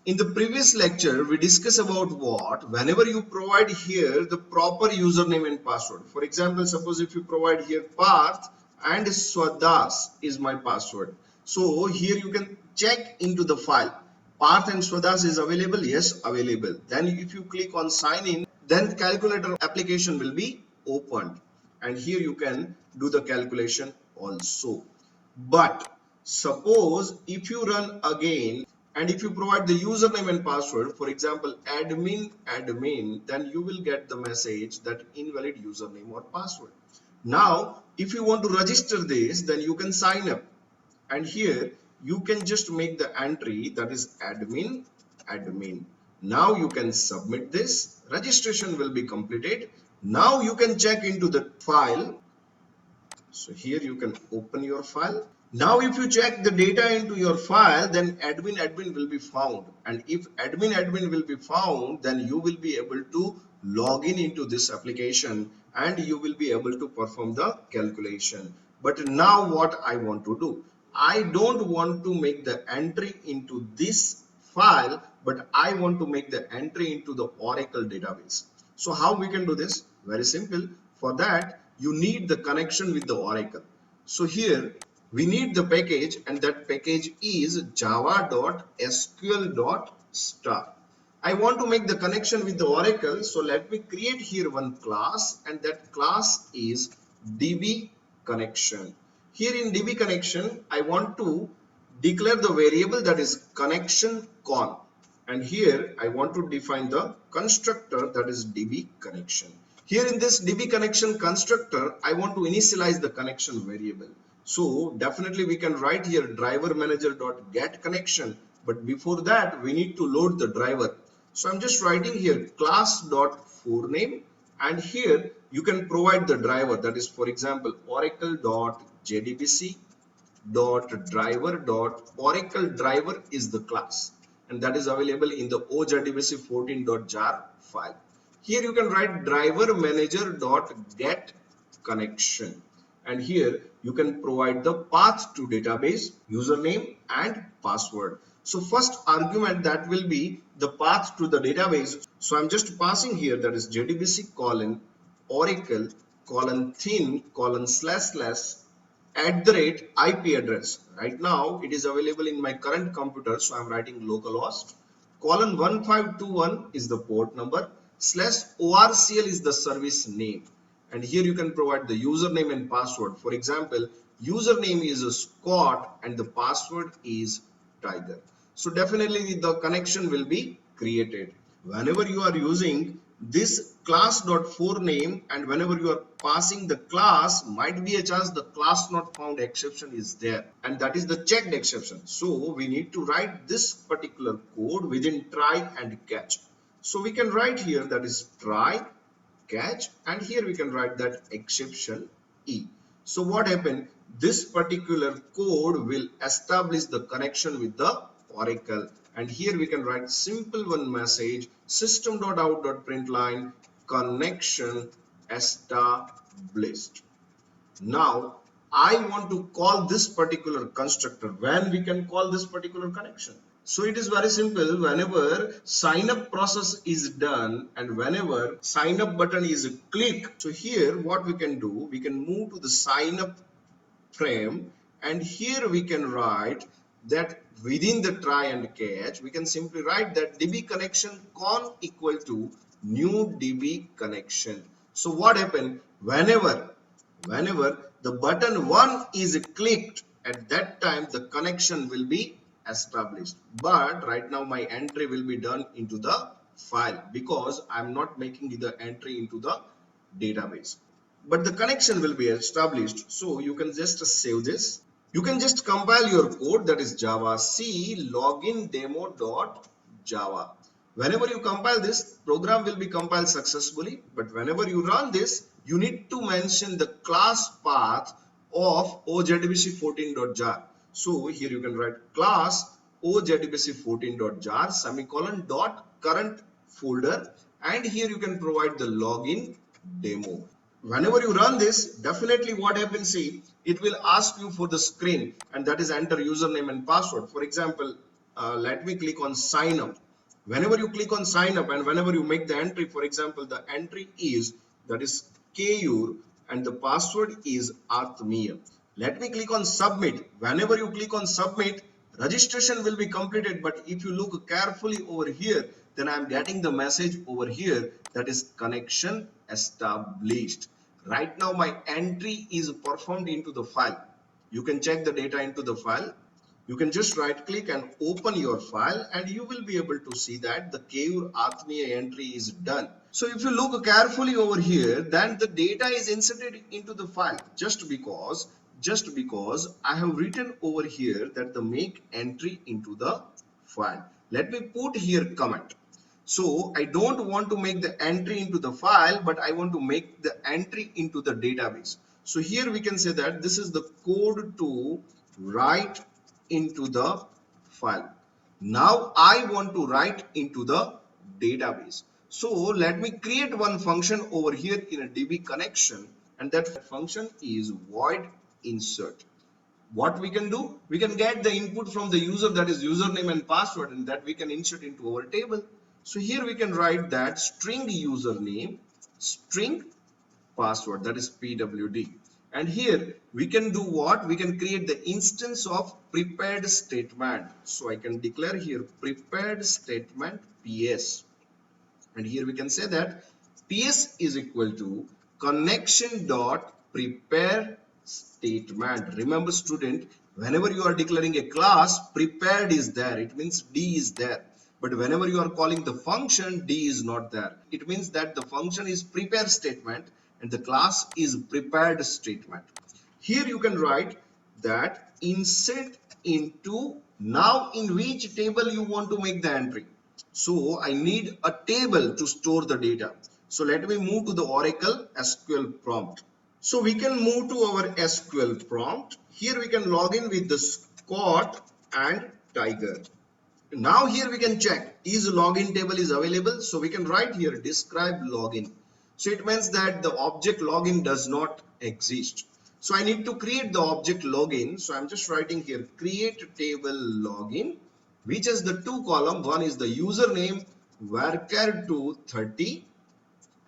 In the previous lecture, we discussed about what? Whenever you provide here the proper username and password. For example, suppose if you provide here Parth and Swadas is my password. So here you can check into the file. Parth and Swadas is available? Yes, available. Then if you click on sign in, then calculator application will be opened. And here you can do the calculation also. But suppose if you run again and if you provide the username and password, for example admin, then you will get the message that invalid username or password. Now if you want to register this, then you can sign up, and here you can just make the entry, that is admin. Now you can submit this, registration will be completed. Now you can check into the file. So here you can open your file. Now if you check the data into your file, then admin will be found, and if admin will be found, then you will be able to log in into this application and you will be able to perform the calculation. But now what I want to do, I don't want to make the entry into this file, but I want to make the entry into the Oracle database. So how we can do this? Very simple. For that you need the connection with the Oracle. So here we need the package, and that package is java.sql.star. I want to make the connection with the Oracle, so let me create here one class, and that class is db connection. Here in db connection, I want to declare the variable that is connection con, and here I want to define the constructor that is db connection. Here in this db connection constructor, I want to initialize the connection variable. So definitely we can write here driver manager.get connection, but before that we need to load the driver. So I'm just writing here class.forename, and here you can provide the driver, that is for example oracle.jdbc.driver. Driver is the class, and that is available in the OJDBC14.jar file. Here you can write driver manager.get connection, and here you can provide the path to database, username and password. So first argument, that will be the path to the database. So I'm just passing here, that is jdbc colon oracle colon thin colon // IP address. Right now it is available in my current computer, so I'm writing localhost colon 1521 is the port number /orcl is the service name, and here you can provide the username and password. For example, username is Scott and the password is Tiger. So definitely the connection will be created. Whenever you are using this class.forename and whenever you are passing the class, might be a chance the class not found exception is there, and that is the checked exception. So we need to write this particular code within try and catch. So we can write here, that is try catch, and here we can write that exception E. So what happened, this particular code will establish the connection with the Oracle, and here we can write simple one message system.out.println connection established. Now I want to call this particular constructor. When we can call this particular connection? So it is very simple. Whenever sign up process is done and whenever sign up button is clicked, so here what we can do, we can move to the sign up frame, and here we can write that within the try and catch, we can simply write that db connection con equal to new db connection. So what happened, whenever the button 1 is clicked, at that time the connection will be established. But right now my entry will be done into the file because I'm not making the entry into the database, but the connection will be established. So you can just save this. You can just compile your code, that is java c login demo.java. Whenever you compile this, program will be compiled successfully, but whenever you run this, you need to mention the class path of OJDBC14.jar. So here you can write class OJDBC14.jar semicolon dot current folder, and here you can provide the login demo. Whenever you run this, definitely what happens, see, it will ask you for the screen, and that is enter username and password. For example, let me click on sign up. Whenever you click on sign up and whenever you make the entry, for example, the entry is that is Keyur and the password is Atmiya. Let me click on submit. Whenever you click on submit, registration will be completed. But if you look carefully over here, then I am getting the message over here that is connection established. Right now my entry is performed into the file. You can check the data into the file. You can just right click and open your file and you will be able to see that the Keyur Atmiya entry is done. So if you look carefully over here, then the data is inserted into the file just because I have written over here that the make entry into the file. Let me put here comment. So I don't want to make the entry into the file, but I want to make the entry into the database. So here we can say that this is the code to write into the file. Now I want to write into the database. So let me create one function over here in a DB connection, and that function is void insert. What we can do, we can get the input from the user, that is username and password, and that we can insert into our table. So here we can write that string username, string password, that is PWD. And here we can do what? We can create the instance of prepared statement. So I can declare here prepared statement PS. And here we can say that PS is equal to connection dot prepare statement. Remember student, whenever you are declaring a class, prepared is there. It means D is there. But whenever you are calling the function, D is not there. It means that the function is prepare statement and the class is prepared statement. Here you can write that insert into, now in which table you want to make the entry. So I need a table to store the data. So let me move to the Oracle SQL prompt. So we can move to our SQL prompt. Here we can log in with the Scott and Tiger. Now here we can check is login table is available. So we can write here describe login. So it means that the object login does not exist. So I need to create the object login. So I'm just writing here create table login, which has the two column. One is the username varchar2 30.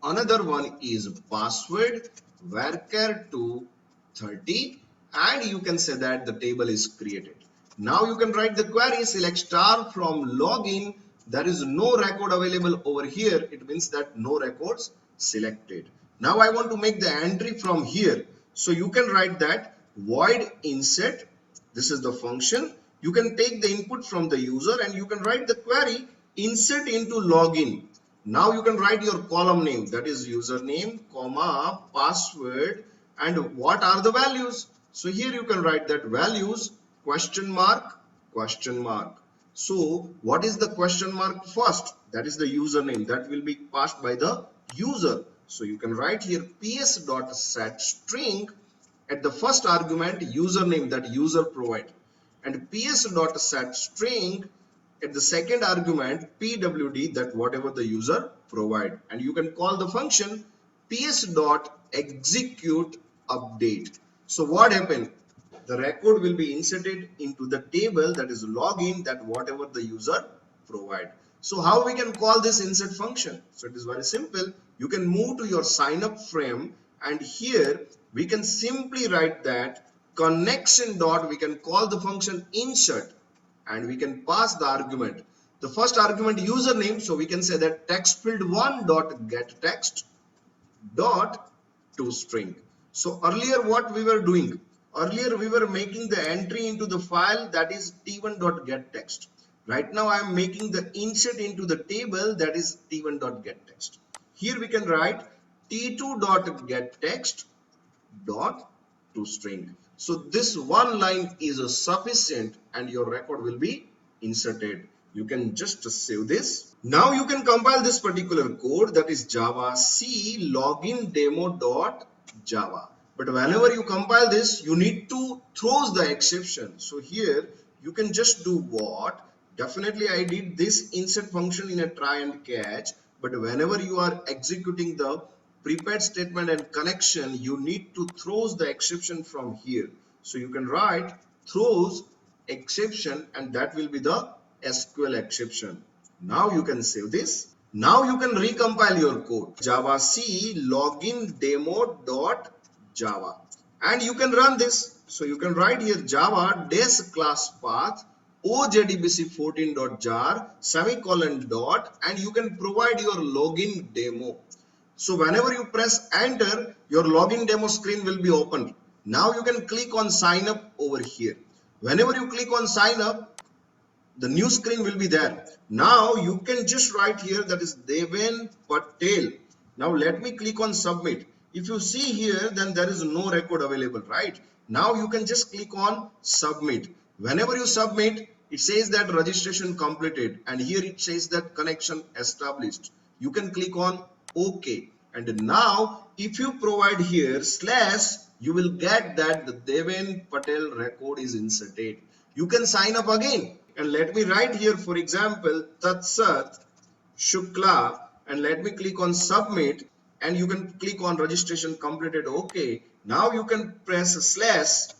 Another one is password varchar2 30, and you can say that the table is created. Now you can write the query select star from login. There is no record available over here. It means that no records selected. Now I want to make the entry from here. So you can write that void insert. This is the function. You can take the input from the user and you can write the query insert into login. Now you can write your column name, that is username, comma, password, and what are the values. So here you can write that values question mark, question mark. So what is the question mark first? That is the username that will be passed by the user. So you can write here ps.set string at the first argument username that user provide, and ps.set string at the second argument pwd that whatever the user provide, and you can call the function ps.execute update. So what happened? The record will be inserted into the table that is login that whatever the user provide. So how we can call this insert function? So it is very simple. You can move to your sign up frame and here we can simply write that connection dot, we can call the function insert and we can pass the argument. The first argument username, so we can say that text field 1 dot get text dot to string. So earlier what we were doing? Earlier we were making the entry into the file that is t1.getText. Right now I am making the insert into the table that is t1.getText. Here we can write t2.getText dot to string. So this one line is sufficient and your record will be inserted. You can just save this. Now you can compile this particular code, that is Java C login demo.java. But whenever you compile this, you need to throw the exception. So here you can just do what? Definitely I did this insert function in a try and catch. But whenever you are executing the prepared statement and connection, you need to throw the exception from here. So you can write throws exception and that will be the SQL exception. Now you can save this. Now you can recompile your code. Java C login demo.java and you can run this. So you can write here Java des class path OJDBC 14.jar semicolon dot and you can provide your login demo. So whenever you press enter, your login demo screen will be opened. Now you can click on sign up over here. Whenever you click on sign up, the new screen will be there. Now you can just write here that is Deven Patel. Now let me click on submit. If you see here, then there is no record available, right? Now you can just click on submit. Whenever you submit, it says that registration completed and here it says that connection established. You can click on OK. And now if you provide here slash, you will get that the Deven Patel record is inserted. You can sign up again. And let me write here, for example, Tatsat Shukla, and let me click on submit and you can click on registration completed. OK. Now you can press a slash.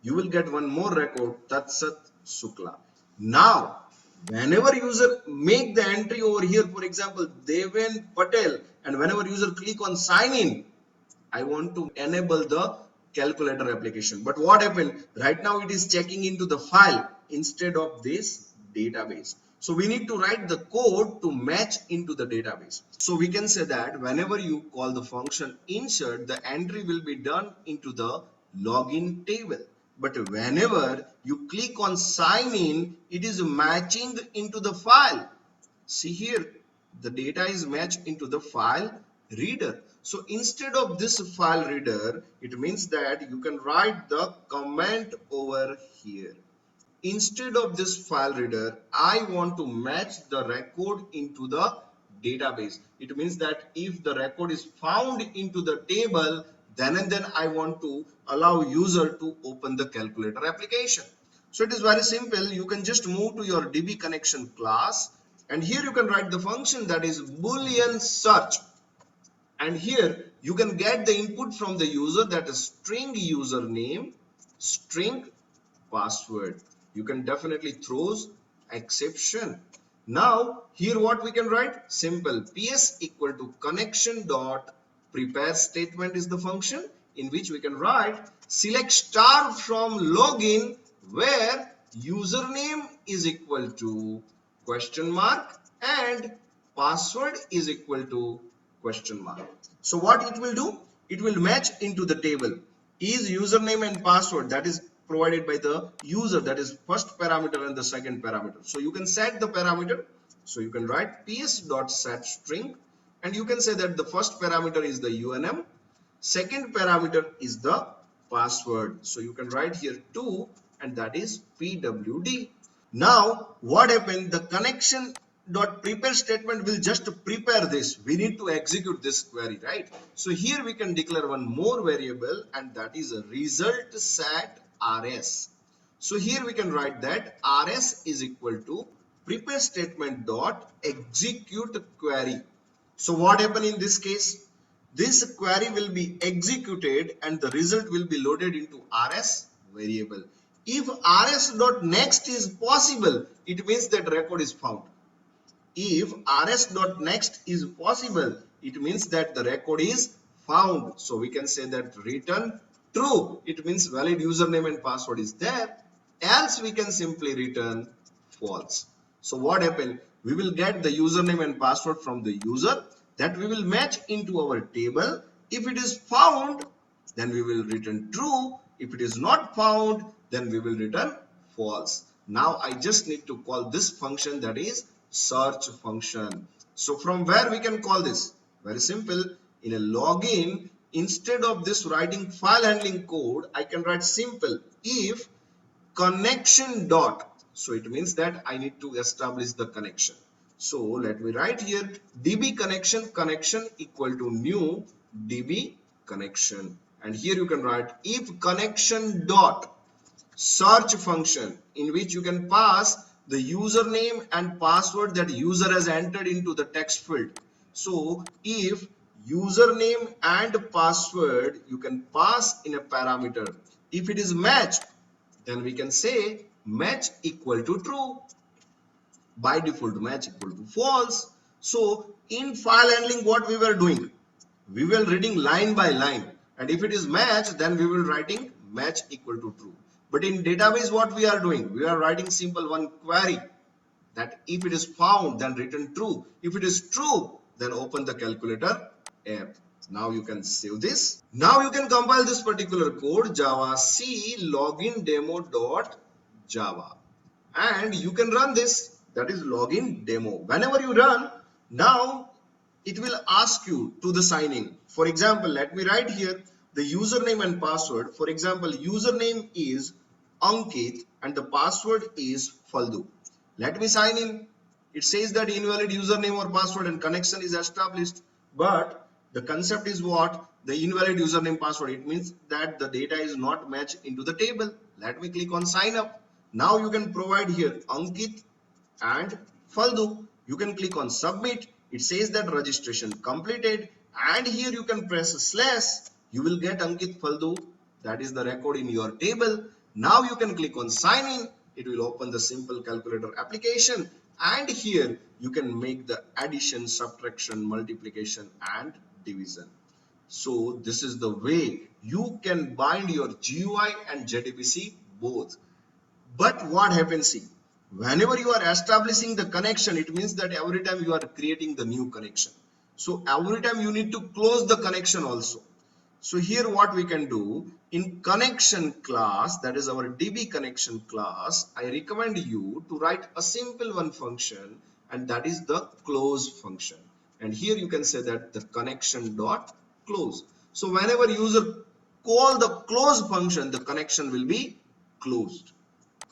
You will get one more record, Tatsat Shukla. Now, whenever user make the entry over here, for example, Deven Patel, and whenever user click on sign in, I want to enable the calculator application. But what happened? Right now it is checking into the file instead of this database. So we need to write the code to match into the database. So we can say that whenever you call the function insert, the entry will be done into the login table. But whenever you click on sign in, it is matching into the file. See here, the data is matched into the file reader. So instead of this file reader, it means that you can write the comment over here. Instead of this file reader, I want to match the record into the database. It means that if the record is found into the table, then and then I want to allow user to open the calculator application. So it is very simple. You can just move to your DB connection class and here you can write the function that is Boolean search. And here you can get the input from the user, that is string username, string password. You can definitely throws exception. Now here what we can write? Simple. PS equal to connection dot prepare statement is the function in which we can write select star from login where username is equal to question mark and password is equal to question mark. So what it will do? It will match into the table. Is username and password that is provided by the user, that is first parameter and the second parameter. So you can set the parameter. So you can write ps.set string and you can say that the first parameter is the UNM, second parameter is the password. So you can write here 2 and that is PWD. Now what happened? The connection dot prepare statement will just prepare this. We need to execute this query, right? So here we can declare one more variable and that is a result set rs. So here we can write that rs is equal to prepare statement dot execute query. So what happened in this case? This query will be executed and the result will be loaded into rs variable. If rs.next is possible, it means that record is found. If rs.next is possible, it means that the record is found. So we can say that return true. It means valid username and password is there. Else we can simply return false. So what happened? We will get the username and password from the user that we will match into our table. If it is found, then we will return true. If it is not found, then we will return false. Now I just need to call this function, that is search function. So from where we can call this? Very simple. In a login, instead of this writing file handling code, I can write simple if connection dot. So it means that I need to establish the connection. So let me write here DB connection equal to new DB connection. And here you can write if connection dot search function in which you can pass the username and password that user has entered into the text field. So if username and password you can pass in a parameter. If it is matched, then we can say match equal to true. by default match equal to false. So in file handling, what we were doing, we will reading line by line, and if it is match, then we will writing match equal to true. But in database, what we are doing, we are writing simple one query that if it is found, then return true. If it is true, then open the calculator app. Now you can save this. Now you can compile this particular code, java c login demo dot java, and you can run this, that is login demo. Whenever you run, now it will ask you to the sign in. For example, let me write here the username and password. For example, username is Ankit and the password is Faldu. Let me sign in. It says that invalid username or password and connection is established, but the concept is what? The invalid username password. It means that the data is not matched into the table. Let me click on sign up. Now you can provide here Ankit and Faldu. You can click on submit. It says that registration completed, and here you can press slash. You will get Ankit Faldu, that is the record in your table. Now you can click on sign in. It will open the simple calculator application, and here you can make the addition, subtraction, multiplication and division. So this is the way you can bind your GUI and JDBC both. But what happens, see, whenever you are establishing the connection, it means that every time you are creating the new connection. So every time you need to close the connection also. So here what we can do, in connection class, that is our DB connection class, I recommend you to write a simple one function, and that is the close function. And here you can say that the connection dot close. So whenever user call the close function, the connection will be closed.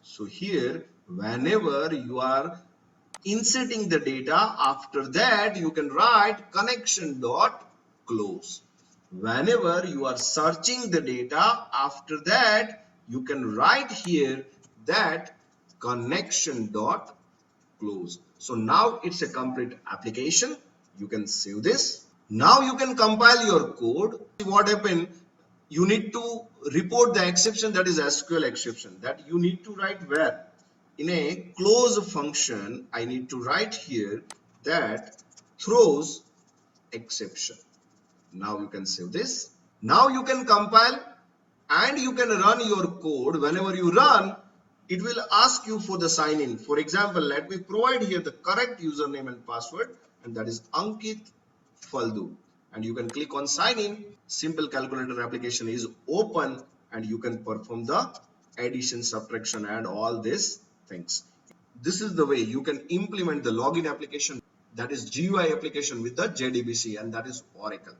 So here, whenever you are inserting the data, after that you can write connection dot close. Whenever you are searching the data, after that you can write here that connection dot close. So now it's a complete application. You can save this. Now you can compile your code. What happened? You need to report the exception, that is SQL exception, that you need to write where? In a close function, I need to write here that throws exception. Now you can save this. Now you can compile and you can run your code. Whenever you run, it will ask you for the sign in. For example, let me provide here the correct username and password, and that is Ankit Faldu. And you can click on sign in. Simple calculator application is open, and you can perform the addition, subtraction and all these things. This is the way you can implement the login application, that is GUI application with the JDBC, and that is Oracle.